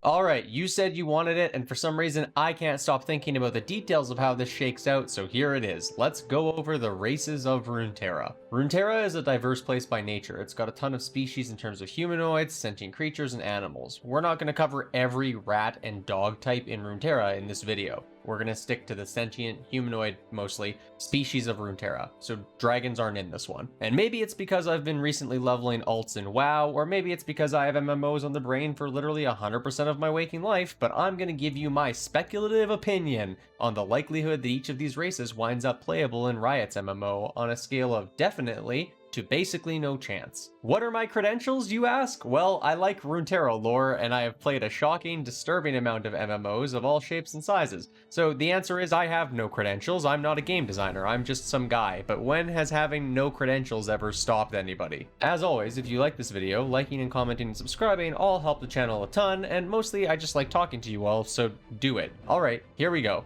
Alright, you said you wanted it, and for some reason I can't stop thinking about the details of how this shakes out, so here it is. Let's go over the Races of Runeterra. Runeterra is a diverse place by nature. It's got a ton of species in terms of humanoids, sentient creatures, and animals. We're not going to cover every rat and dog type in Runeterra in this video. We're going to stick to the sentient, humanoid, mostly, species of Runeterra, so dragons aren't in this one. And maybe it's because I've been recently leveling alts in WoW, or maybe it's because I have MMOs on the brain for literally 100% of my waking life, but I'm going to give you my speculative opinion on the likelihood that each of these races winds up playable in Riot's MMO on a scale of definitely to basically no chance. What are my credentials, you ask? Well, I like Runeterra lore, and I have played a shocking, disturbing amount of MMOs of all shapes and sizes. So the answer is I have no credentials. I'm not a game designer, I'm just some guy. But when has having no credentials ever stopped anybody? As always, if you like this video, liking and commenting and subscribing all help the channel a ton, and mostly I just like talking to you all, so do it. Alright, here we go.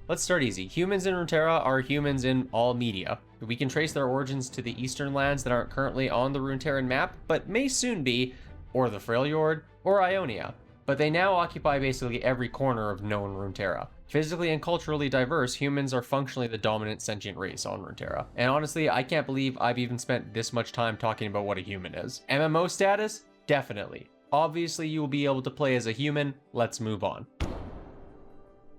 Let's start easy. Humans in Runeterra are humans in all media. We can trace their origins to the eastern lands that aren't currently on the Runeterran map, but may soon be, or the Freljord, or Ionia. But they now occupy basically every corner of known Runeterra. Physically and culturally diverse, humans are functionally the dominant sentient race on Runeterra. And honestly, I can't believe I've even spent this much time talking about what a human is. MMO status? Definitely. Obviously, you will be able to play as a human. Let's move on.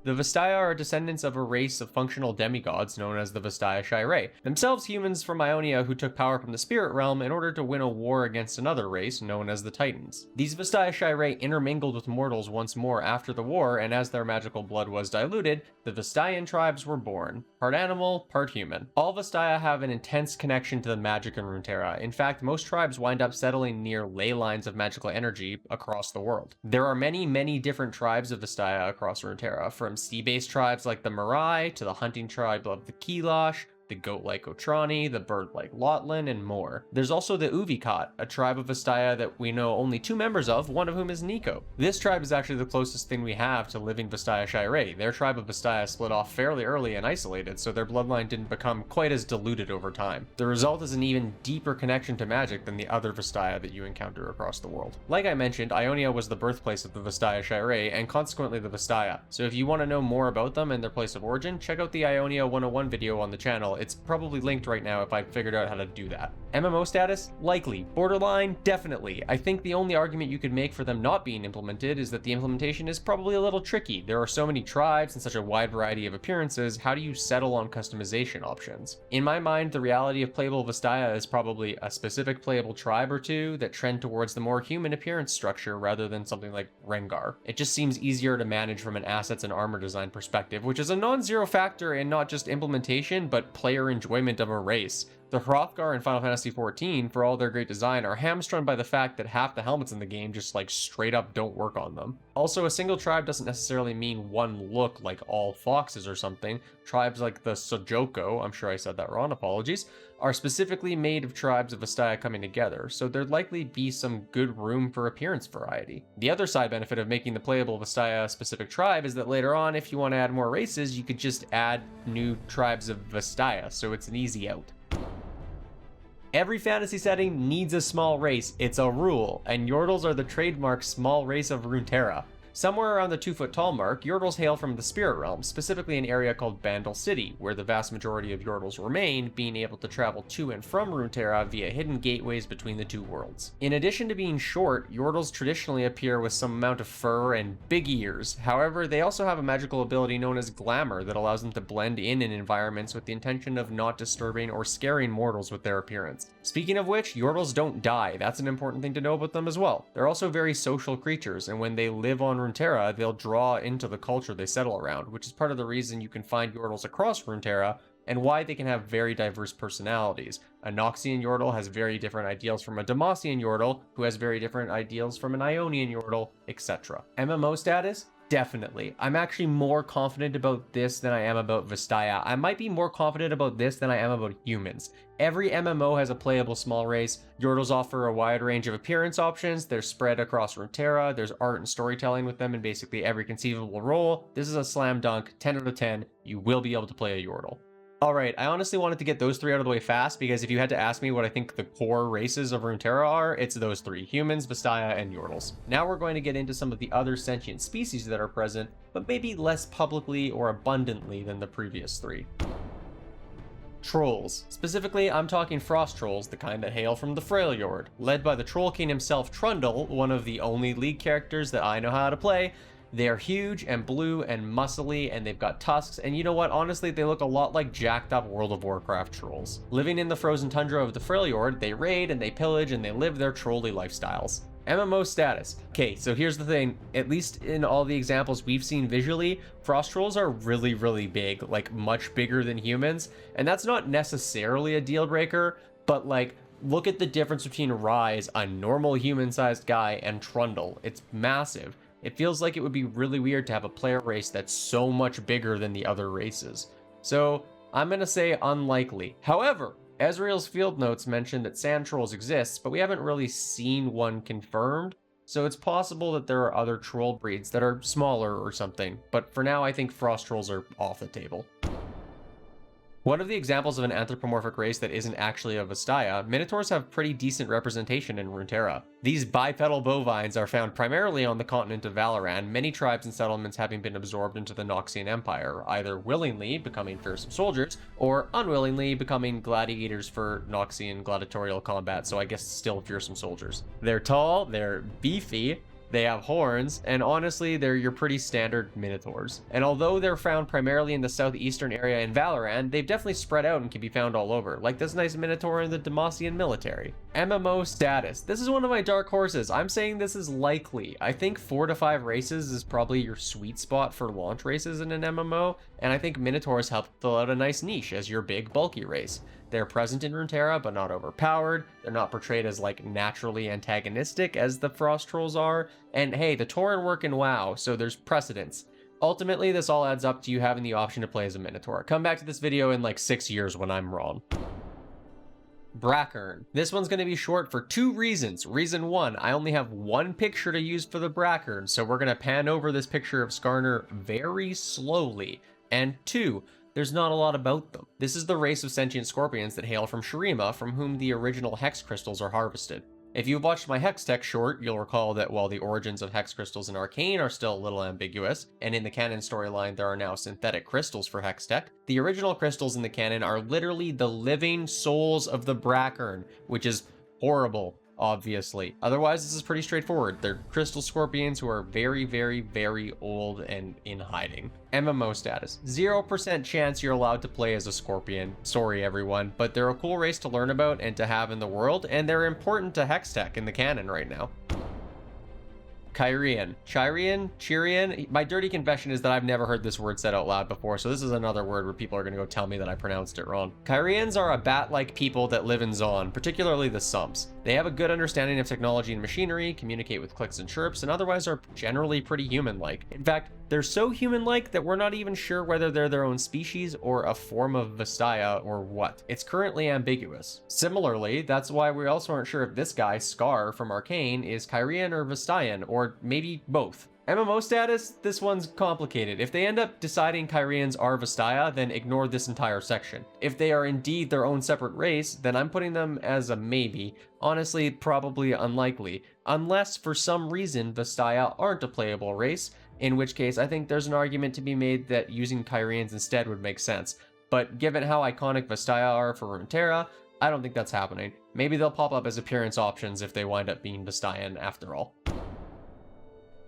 The Vastaya are descendants of a race of functional demigods known as the Vastaya Chirean, themselves humans from Ionia who took power from the spirit realm in order to win a war against another race known as the Titans. These Vastaya Chirean intermingled with mortals once more after the war, and as their magical blood was diluted, the Vastayan tribes were born. Part animal, part human. All Vastaya have an intense connection to the magic in Runeterra. In fact, most tribes wind up settling near ley lines of magical energy across the world. There are many different tribes of Vastaya across Runeterra, from sea-based tribes like the Mirai, to the hunting tribe of the Kilash, the goat-like Otrani, the bird-like Lotlin, and more. There's also the Uvikat, a tribe of Vastaya that we know only 2 members of, one of whom is Nico. This tribe is actually the closest thing we have to living Vastaya Chirean. Their tribe of Vastaya split off fairly early and isolated, so their bloodline didn't become quite as diluted over time. The result is an even deeper connection to magic than the other Vastaya that you encounter across the world. Like I mentioned, Ionia was the birthplace of the Vastaya Chirean, and consequently the Vastaya. So if you want to know more about them and their place of origin, check out the Ionia 101 video on the channel. It's probably linked right now if I figured out how to do that. MMO status? Likely. Borderline? Definitely. I think the only argument you could make for them not being implemented is that the implementation is probably a little tricky. There are so many tribes and such a wide variety of appearances, how do you settle on customization options? In my mind, the reality of playable Vastaya is probably a specific playable tribe or two that trend towards the more human appearance structure rather than something like Rengar. It just seems easier to manage from an assets and armor design perspective, which is a non-zero factor in not just implementation, but player enjoyment of a race. The Hrothgar in Final Fantasy XIV, for all their great design, are hamstrung by the fact that half the helmets in the game just like straight up don't work on them. Also, a single tribe doesn't necessarily mean one look like all foxes or something. Tribes like the Sojoko, I'm sure I said that wrong, apologies, are specifically made of tribes of Vastaya coming together, so there'd likely be some good room for appearance variety. The other side benefit of making the playable Vastaya a specific tribe is that later on, if you want to add more races, you could just add new tribes of Vastaya, so it's an easy out. Every fantasy setting needs a small race, it's a rule, and Yordles are the trademark small race of Runeterra. Somewhere around the 2-foot tall mark, Yordles hail from the Spirit Realm, specifically an area called Bandle City, where the vast majority of Yordles remain, being able to travel to and from Runeterra via hidden gateways between the two worlds. In addition to being short, Yordles traditionally appear with some amount of fur and big ears. However, they also have a magical ability known as Glamour that allows them to blend in environments with the intention of not disturbing or scaring mortals with their appearance. Speaking of which, Yordles don't die. That's an important thing to know about them as well. They're also very social creatures, and when they live on Runeterra, they'll draw into the culture they settle around, which is part of the reason you can find Yordles across Runeterra and why they can have very diverse personalities. A Noxian Yordle has very different ideals from a Demacian Yordle, who has very different ideals from an Ionian Yordle, etc. MMO status? Definitely. I'm actually more confident about this than I am about Vastaya. I might be more confident about this than I am about humans. Every MMO has a playable small race. Yordles offer a wide range of appearance options. They're spread across Runeterra. There's art and storytelling with them in basically every conceivable role. This is a slam dunk, 10 out of 10. You will be able to play a Yordle. Alright, I honestly wanted to get those three out of the way fast, because if you had to ask me what I think the core races of Runeterra are, it's those three: humans, Vastaya, and Yordles. Now we're going to get into some of the other sentient species that are present, but maybe less publicly or abundantly than the previous three. Trolls. Specifically, I'm talking frost trolls, the kind that hail from the Freljord. Led by the Troll King himself, Trundle, one of the only League characters that I know how to play. They're huge and blue and muscly, and they've got tusks, and you know what, honestly, they look a lot like jacked up World of Warcraft trolls. Living in the frozen tundra of the Freljord, they raid and they pillage and they live their trolly lifestyles. MMO status. Okay, so here's the thing, at least in all the examples we've seen visually, frost trolls are really, really big, like much bigger than humans, and that's not necessarily a deal breaker, but like, look at the difference between Rise, a normal human-sized guy, and Trundle. It's massive. It feels like it would be really weird to have a player race that's so much bigger than the other races. So I'm gonna say unlikely. However, Ezreal's field notes mention that sand trolls exist, but we haven't really seen one confirmed, so it's possible that there are other troll breeds that are smaller or something, but for now I think frost trolls are off the table. One of the examples of an anthropomorphic race that isn't actually a Vastaya, Minotaurs have pretty decent representation in Runeterra. These bipedal bovines are found primarily on the continent of Valoran, many tribes and settlements having been absorbed into the Noxian Empire, either willingly becoming fearsome soldiers, or unwillingly becoming gladiators for Noxian gladiatorial combat, so I guess still fearsome soldiers. They're tall, they're beefy, they have horns, and honestly, they're your pretty standard Minotaurs. And although they're found primarily in the southeastern area in Valoran, they've definitely spread out and can be found all over, like this nice Minotaur in the Demacian military. MMO status. This is one of my dark horses. I'm saying this is likely. I think 4 to 5 races is probably your sweet spot for launch races in an MMO, and I think Minotaurs help fill out a nice niche as your big, bulky race. They're present in Runeterra, but not overpowered. They're not portrayed as, like, naturally antagonistic as the Frost Trolls are. And hey, the Tauren work in WoW, so there's precedence. Ultimately, this all adds up to you having the option to play as a Minotaur. Come back to this video in, like, 6 years when I'm wrong. Brackern. This one's going to be short for 2 reasons. Reason 1, I only have 1 picture to use for the Brackern, so we're going to pan over this picture of Skarner very slowly. And 2, there's not a lot about them. This is the race of sentient scorpions that hail from Shurima, from whom the original hex crystals are harvested. If you've watched my Hextech short, you'll recall that while the origins of hex crystals in Arcane are still a little ambiguous, and in the canon storyline there are now synthetic crystals for Hextech, the original crystals in the canon are literally the living souls of the Brackern, which is horrible, obviously. Otherwise, this is pretty straightforward. They're crystal scorpions who are very, very, very old and in hiding. MMO status. 0% chance you're allowed to play as a scorpion. Sorry, everyone, but they're a cool race to learn about and to have in the world, and they're important to Hextech in the canon right now. Chirean. Chirean? My dirty confession is that I've never heard this word said out loud before, so this is another word where people are going to go tell me that I pronounced it wrong. Chireans are a bat-like people that live in Zaun, particularly the Sumps. They have a good understanding of technology and machinery, communicate with clicks and chirps, and otherwise are generally pretty human-like. In fact, they're so human-like that we're not even sure whether they're their own species or a form of Vastaya or what. It's currently ambiguous. Similarly, that's why we also aren't sure if this guy, Scar from Arcane, is Chirean or Vastayan, or maybe both. MMO status? This one's complicated. If they end up deciding Chireans are Vastaya, then ignore this entire section. If they are indeed their own separate race, then I'm putting them as a maybe. Honestly, probably unlikely. Unless, for some reason, Vastaya aren't a playable race, in which case I think there's an argument to be made that using Chireans instead would make sense. But given how iconic Vastaya are for Runeterra, I don't think that's happening. Maybe they'll pop up as appearance options if they wind up being Vastayan after all.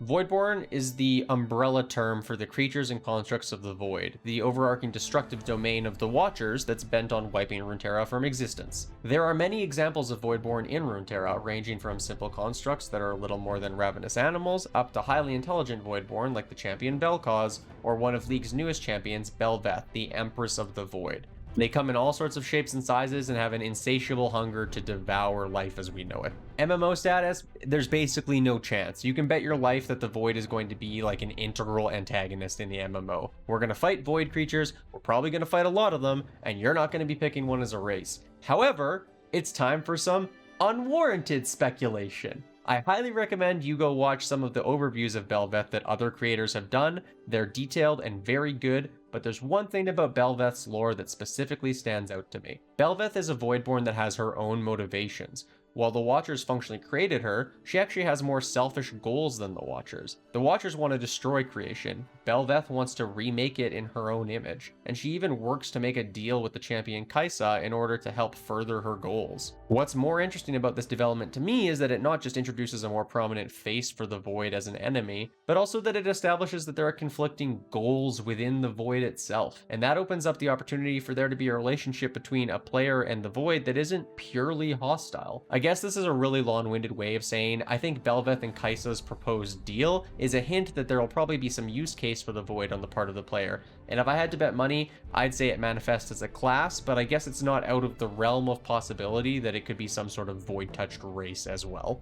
Voidborn is the umbrella term for the creatures and constructs of the Void, the overarching destructive domain of the Watchers that's bent on wiping Runeterra from existence. There are many examples of Voidborn in Runeterra, ranging from simple constructs that are little more than ravenous animals, up to highly intelligent Voidborn like the champion Vel'Koz, or one of League's newest champions, Bel'Veth, the Empress of the Void. They come in all sorts of shapes and sizes and have an insatiable hunger to devour life as we know it. MMO status? There's basically no chance. You can bet your life that the Void is going to be like an integral antagonist in the MMO. We're going to fight Void creatures, we're probably going to fight a lot of them, and you're not going to be picking one as a race. However, it's time for some unwarranted speculation. I highly recommend you go watch some of the overviews of Bel'Veth that other creators have done. They're detailed and very good, but there's one thing about Bel'Veth's lore that specifically stands out to me. Bel'Veth is a Voidborn that has her own motivations. While the Watchers functionally created her, she actually has more selfish goals than the Watchers. The Watchers want to destroy creation. Bel'Veth wants to remake it in her own image, and she even works to make a deal with the champion Kai'Sa in order to help further her goals. What's more interesting about this development to me is that it not just introduces a more prominent face for the Void as an enemy, but also that it establishes that there are conflicting goals within the Void itself, and that opens up the opportunity for there to be a relationship between a player and the Void that isn't purely hostile. I guess this is a really long-winded way of saying I think Bel'Veth and Kai'Sa's proposed deal is a hint that there will probably be some use case for the Void on the part of the player, and if I had to bet money, I'd say it manifests as a class, but I guess it's not out of the realm of possibility that it could be some sort of Void-touched race as well.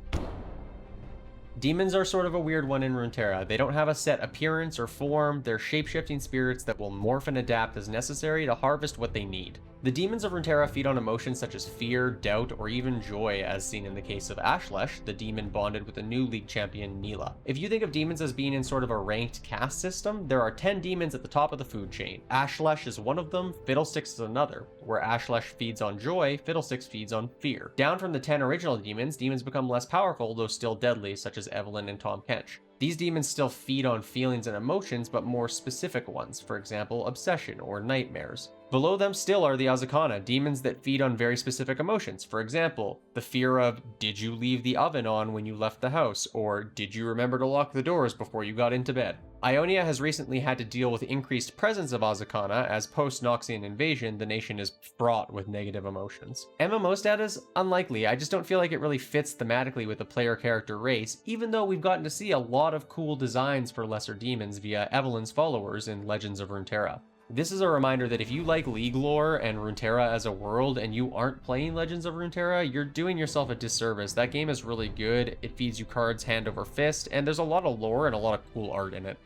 Demons are sort of a weird one in Runeterra. They don't have a set appearance or form, they're shape-shifting spirits that will morph and adapt as necessary to harvest what they need. The demons of Runeterra feed on emotions such as fear, doubt, or even joy, as seen in the case of Ashlesh, the demon bonded with the new league champion Neela. If you think of demons as being in sort of a ranked caste system, there are 10 demons at the top of the food chain. Ashlesh is one of them, Fiddlesticks is another. Where Ashlesh feeds on joy, Fiddlesticks feeds on fear. Down from the 10 original demons, demons become less powerful, though still deadly, such as Evelyn and Tom Kench. These demons still feed on feelings and emotions, but more specific ones, for example, obsession or nightmares. Below them still are the Azakana, demons that feed on very specific emotions, for example, the fear of, did you leave the oven on when you left the house, or did you remember to lock the doors before you got into bed? Ionia has recently had to deal with increased presence of Azakana, as post-Noxian invasion, the nation is fraught with negative emotions. MMO status? Unlikely, I just don't feel like it really fits thematically with the player character race, even though we've gotten to see a lot of cool designs for lesser demons via Evelyn's followers in Legends of Runeterra. This is a reminder that if you like League lore and Runeterra as a world and you aren't playing Legends of Runeterra, you're doing yourself a disservice. That game is really good, it feeds you cards hand over fist, and there's a lot of lore and a lot of cool art in it.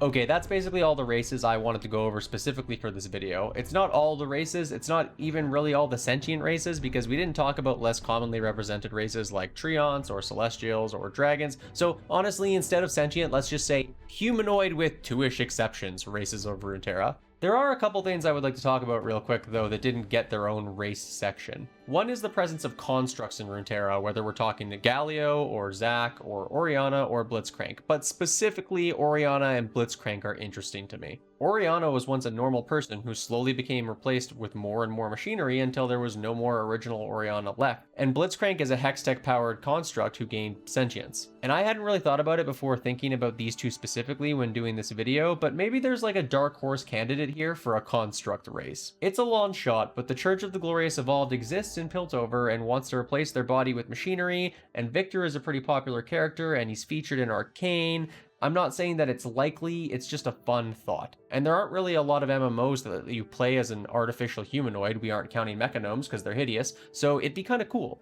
Okay, that's basically all the races I wanted to go over specifically for this video. It's not all the races, it's not even really all the sentient races, because we didn't talk about less commonly represented races like Treants or Celestials or Dragons. So honestly, instead of sentient, let's just say humanoid with 2-ish exceptions, Races of Runeterra. There are a couple things I would like to talk about real quick though that didn't get their own race section. One is the presence of constructs in Runeterra, whether we're talking to Galio or Zac or Oriana or Blitzcrank, but specifically Oriana and Blitzcrank are interesting to me. Oriana was once a normal person who slowly became replaced with more and more machinery until there was no more original Oriana left, and Blitzcrank is a Hextech powered construct who gained sentience. And I hadn't really thought about it before thinking about these two specifically when doing this video, but maybe there's like a dark horse candidate here for a construct race. It's a long shot, but the Church of the Glorious Evolved exists in Piltover and wants to replace their body with machinery, and Victor is a pretty popular character and he's featured in Arcane. I'm not saying that it's likely, it's just a fun thought. And there aren't really a lot of MMOs that you play as an artificial humanoid, we aren't counting Mechanomes because they're hideous, so it'd be kind of cool.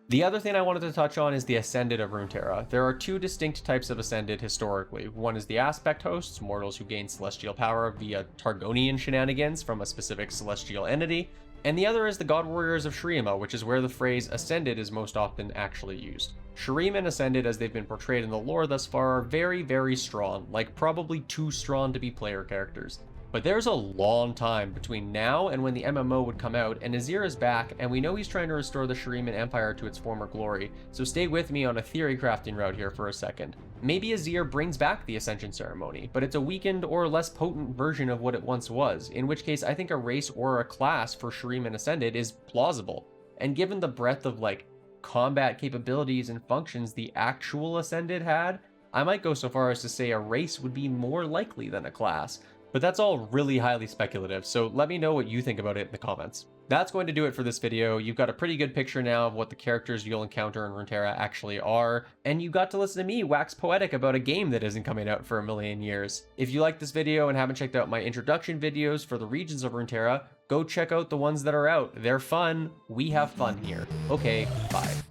The other thing I wanted to touch on is the Ascended of Runeterra. There are two distinct types of Ascended historically. One is the Aspect Hosts, mortals who gain celestial power via Targonian shenanigans from a specific celestial entity, and the other is the God Warriors of Shurima, which is where the phrase Ascended is most often actually used. Shurima and Ascended, as they've been portrayed in the lore thus far, are very, very strong, like probably too strong to be player characters. But there's a long time between now and when the MMO would come out, and Azir is back, and we know he's trying to restore the Shuriman Empire to its former glory, so stay with me on a theory crafting route here for a second. Maybe Azir brings back the Ascension Ceremony, but it's a weakened or less potent version of what it once was, in which case I think a race or a class for Shuriman Ascended is plausible. And given the breadth of like combat capabilities and functions the actual Ascended had, I might go so far as to say a race would be more likely than a class. But that's all really highly speculative, so let me know what you think about it in the comments. That's going to do it for this video. You've got a pretty good picture now of what the characters you'll encounter in Runeterra actually are, and you got to listen to me wax poetic about a game that isn't coming out for a million years. If you liked this video and haven't checked out my introduction videos for the regions of Runeterra, go check out the ones that are out. They're fun. We have fun here. Okay, bye.